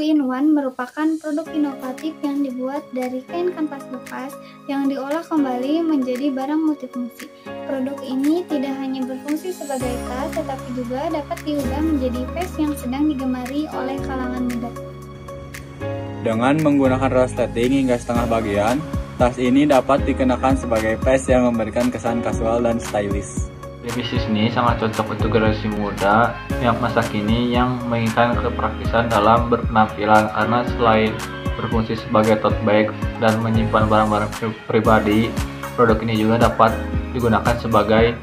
2-in-1 merupakan produk inovatif yang dibuat dari kain kanvas bekas yang diolah kembali menjadi barang multifungsi. Produk ini tidak hanya berfungsi sebagai tas, tetapi juga dapat diubah menjadi vest yang sedang digemari oleh kalangan muda. Dengan menggunakan resleting hingga setengah bagian, tas ini dapat dikenakan sebagai vest yang memberikan kesan kasual dan stylish. Bisnis ini sangat cocok untuk generasi muda yang masa kini yang menginginkan kepraktisan dalam berpenampilan, karena selain berfungsi sebagai tote bag dan menyimpan barang-barang pribadi, produk ini juga dapat digunakan sebagai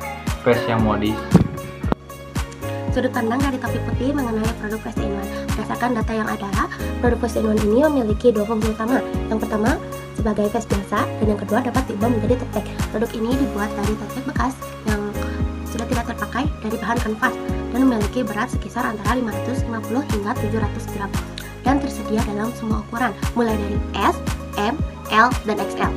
vest yang modis. Sudut pandang dari Topi Putih mengenai produk Vest in One. Berdasarkan data yang ada, produk Vest in One ini memiliki dua fungsi utama. Yang pertama, sebagai vest biasa, dan yang kedua dapat diubah menjadi tote bag. Produk ini dibuat dari tote bag bekas yang sudah tidak terpakai dari bahan kanvas dan memiliki berat sekisar antara 550 hingga 700 gram dan tersedia dalam semua ukuran, mulai dari S, M, L, dan XL.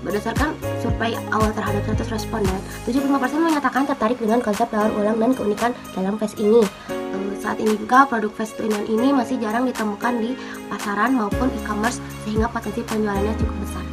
Berdasarkan survei awal terhadap 100 responden, 75% menyatakan tertarik dengan konsep daur ulang dan keunikan dalam vest ini. Saat ini juga produk vest in one ini masih jarang ditemukan di pasaran maupun e-commerce, sehingga potensi penjualannya cukup besar.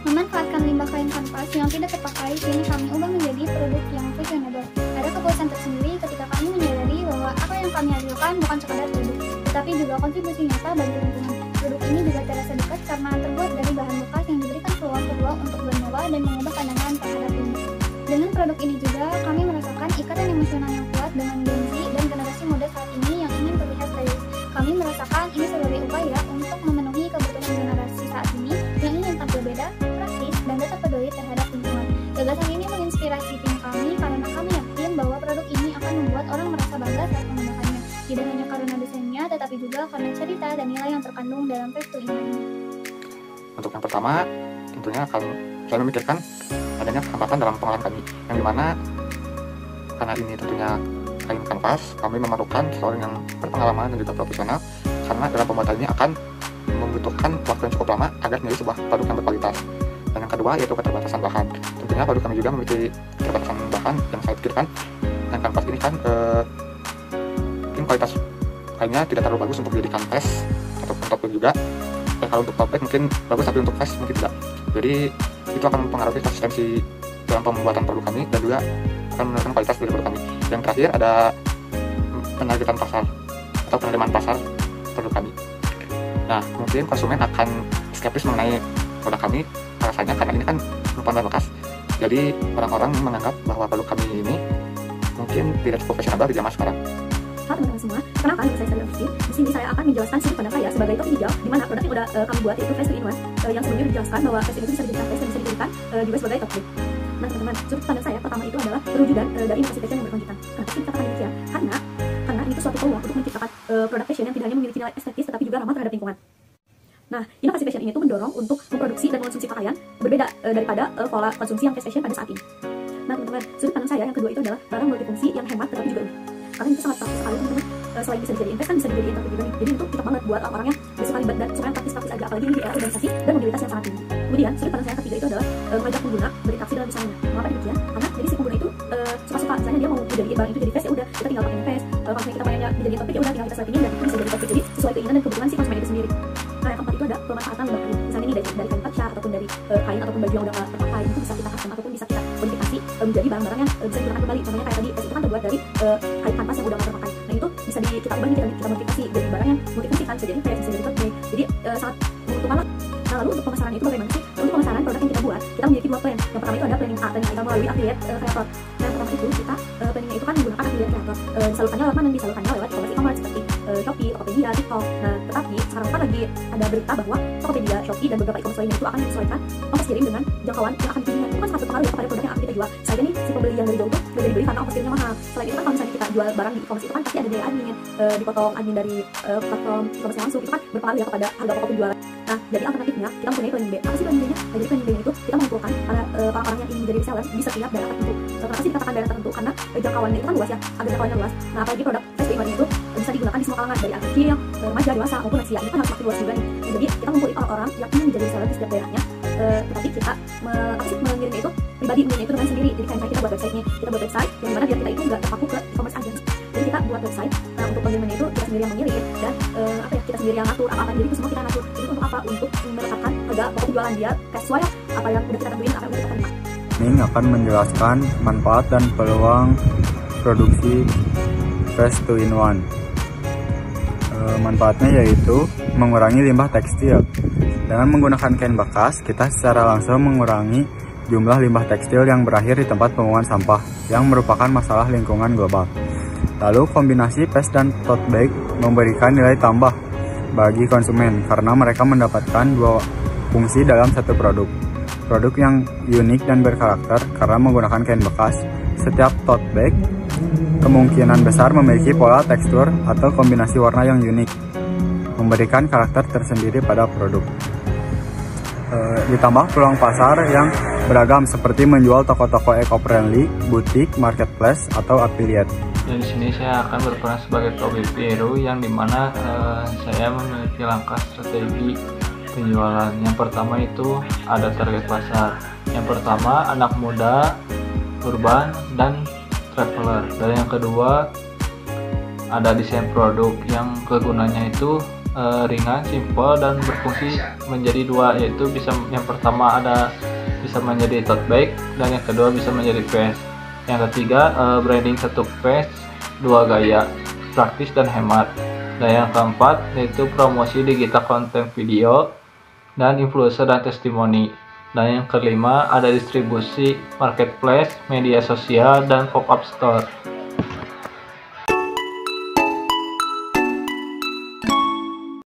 Memanfaatkan limbah kain kanvas yang tidak terpakai, kini kami ubah menjadi produk yang fashionable. Ada kepuasan tersendiri ketika kami menyadari bahwa apa yang kami hasilkan bukan sekadar produk, tetapi juga kontribusi nyata bagi lingkungan. Produk ini juga terasa dekat karena terbuat dari bahan bekas yang diberikan peluang untuk bernyawa dan mengubah pandangan terhadap limbah. Dengan produk ini juga, kami merasakan ikatan emosional yang kuat dengan Gen Z dan generasi muda saat ini yang ingin terlihat stylish. Kami merasakan ini sebagai upaya untuk memenuhi kebutuhan generasi saat ini yang ingin tampil beda, praktis, dan tetap peduli terhadap lingkungan. Gagasan ini menginspirasi tim kami karena kami yakin bahwa produk ini akan membuat orang merasa bangga saat menggunakannya. Tidak hanya karena desainnya, tetapi juga karena cerita dan nilai yang terkandung dalam vest in one ini. Untuk yang pertama, tentunya kami selalu memikirkan adanya hambatan dalam pengolahan kami, yang dimana karena ini tentunya kain kanvas, kami memerlukan seorang yang berpengalaman dan juga profesional, karena dalam pembuatan ini akan membutuhkan waktu yang cukup lama agar menjadi sebuah produk yang berkualitas. Dan yang kedua yaitu keterbatasan bahan. Tentunya produk kami juga memiliki keterbatasan bahan yang saya pikirkan. Dan kanvas ini kan mungkin kualitas kainnya tidak terlalu bagus untuk dijadikan vest ataupun tote bag juga. Dan kalau untuk tote bag mungkin bagus, tapi untuk vest mungkin tidak. Jadi itu akan mempengaruhi konsistensi dalam pembuatan produk kami dan juga akan menurunkan kualitas dari produk kami. Yang terakhir ada penargetan pasar atau penerimaan pasar produk kami. Nah, mungkin konsumen akan skeptis mengenai produk kami rasanya karena ini kan merupakan bahan bekas. Jadi orang-orang menganggap bahwa produk kami ini mungkin tidak cukup fashionable di zaman sekarang. Halo teman-teman semua, kenalkan saya Sandra Fitri. Di sini saya akan menjelaskan sudut pandang saya sebagai topi hijau, di mana produk yang udah kami buat yaitu vest in one, yang sebelumnya dijelaskan bahwa vest ini bisa dijadikan vest dan bisa dijadikan juga sebagai tote bag. Nah teman-teman, sudut pandang saya pertama itu adalah perwujudan dari inovasi fashion yang berkelanjutan. Kenapa sih dikatakan demikian? Karena ini suatu peluang untuk menciptakan produk fashion yang tidak hanya memiliki nilai estetis tetapi juga ramah terhadap lingkungan. Nah, inovasi fashion ini tuh mendorong untuk memproduksi dan mengonsumsi pakaian berbeda daripada pola konsumsi yang fast fashion pada saat ini. Nah teman-teman, sudut pandang saya yang kedua itu adalah barang multifungsi yang hemat tetapi juga unik. Karena itu sangat praktis sekali teman-teman. Selain bisa dijadiin vest kan bisa dijadiin tote juga nih. Jadi itu cocok banget buat orang-orang yang suka ribet dan suka yang praktis-praktis aja, apalagi di era urbanisasi dan mobilitas yang sangat tinggi. Kemudian sudut pandang saya ketiga itu adalah mengajak pengguna berinteraksi dalam desainnya. Mengapa demikian? Karena jadi si pengguna itu suka-suka, misalnya dia mau menjadiin barang itu jadi vest, ya udah kita tinggal pakai vest. Kalau misalnya kita pengennya dijadiin tote bag, ya udah tinggal kita selepinin dan itu bisa jadi tote bag. Jadi sesuai keinginan dan kebutuhan si konsumen itu sendiri. Nah yang keempat itu ada pemanfaatan limbah kain. Misalnya ini dari kain kaca ataupun dari kain ataupun baju yang udah nggak terpakai, itu bisa kita custom ataupun bisa kita modifikasi menjadi barang-barang yang bisa digunakan kembali. Contohnya kayak tadi vest itu kan terbuat dari kain kanvas yang udah nggak terpakai. Nah itu bisa kita ubah nih, kita modifikasi jadi barang yang multifungsi kan, bisa jadi vest, bisa jadi tote bag. Jadi sangat menguntungkan lah. Nah lalu untuk pemasaran itu bagaimana sih? Untuk pemasaran produk yang kita buat, kita memiliki dua plan. Yang pertama itu ada planning A, planning A kita melalui affiliate creator. Nah yang pertama itu kita planningnya itu kan menggunakan affiliate creator. Disalurkannya lewat mana? Disalurkannya lewat e-commerce seperti Shopee, Tokopedia, TikTok. Nah tetapi sekarang kan lagi ada berita bahwa Tokopedia, Shopee dan beberapa e-commerce lainnya itu akan menyesuaikan ongkos kirim dengan jangkauan yang akan dikirimkan. Itu kan sangat berpengaruh ya kepada produk yang akan kita jual. Saya nih si pembeli yang dari jauh tuh gak jadi beli karena ongkos kirimnya mahal. Selain itu kan kalau misalnya kita jual barang di e-commerce itu kan pasti ada biaya admin, dipotong admin dari platform e-commerce langsung, itu kan berpengaruh ya kepada harga pokok penjualan. Nah jadi alternatifnya kita mempunyai planning B. Apa sih planning B-nya? Nah jadi planning B-nya itu kita mengumpulkan orang-orang yang ingin menjadi reseller di setiap daerah tertentu. Kenapa sih dikatakan daerah tertentu? Karena jangkauannya itu kan luas ya, agar jangkauannya luas. Nah apalagi produk vest in one itu bisa digunakan di semua kalangan, dari anak kecil, remaja, dewasa maupun lansia. Itu kan harus makin luas juga nih. Nah, jadi kita mengumpulkan orang-orang yang ingin menjadi reseller di setiap daerahnya. Tetapi kita mengirimnya itu pribadi, mengirimnya itu dengan sendiri. Jadi kayak kita buat website-nya, kita buat website yang dimana biar kita itu nggak terpaku ke e-commerce aja. Jadi Jadi kita buat website. Nah, untuk pengirimannya itu kita sendiri yang mengirim dan kita sendiri yang ngatur apa jadi itu semua kita ngatur. Jadi untuk apa? Untuk menetapkan harga pokok jualan dia sesuai apa yang udah kita tentuin, apa yang udah kita terima. Ini akan menjelaskan manfaat dan peluang produksi Fast 2-in-1. Manfaatnya yaitu mengurangi limbah tekstil. Dengan menggunakan kain bekas, kita secara langsung mengurangi jumlah limbah tekstil yang berakhir di tempat pembuangan sampah, yang merupakan masalah lingkungan global. Lalu kombinasi paste dan tote bag memberikan nilai tambah bagi konsumen karena mereka mendapatkan dua fungsi dalam satu produk. Produk yang unik dan berkarakter karena menggunakan kain bekas. Setiap tote bag kemungkinan besar memiliki pola, tekstur, atau kombinasi warna yang unik, memberikan karakter tersendiri pada produk. Ditambah peluang pasar yang beragam seperti menjual toko-toko eco-friendly, butik, marketplace, atau affiliate. Dan di sini saya akan berperan sebagai Tobi Piru, yang dimana saya memiliki langkah strategi penjualan. Yang pertama itu ada target pasar. Yang pertama anak muda, urban, dan traveler. Dan yang kedua ada desain produk yang kegunaannya itu ringan, simple, dan berfungsi menjadi dua, yaitu yang pertama bisa menjadi tote bag dan yang kedua bisa menjadi vest. Yang ketiga branding satu vest, dua gaya, praktis dan hemat. Dan yang keempat yaitu promosi digital konten video dan influencer dan testimoni. Dan yang kelima ada distribusi marketplace, media sosial, dan pop-up store.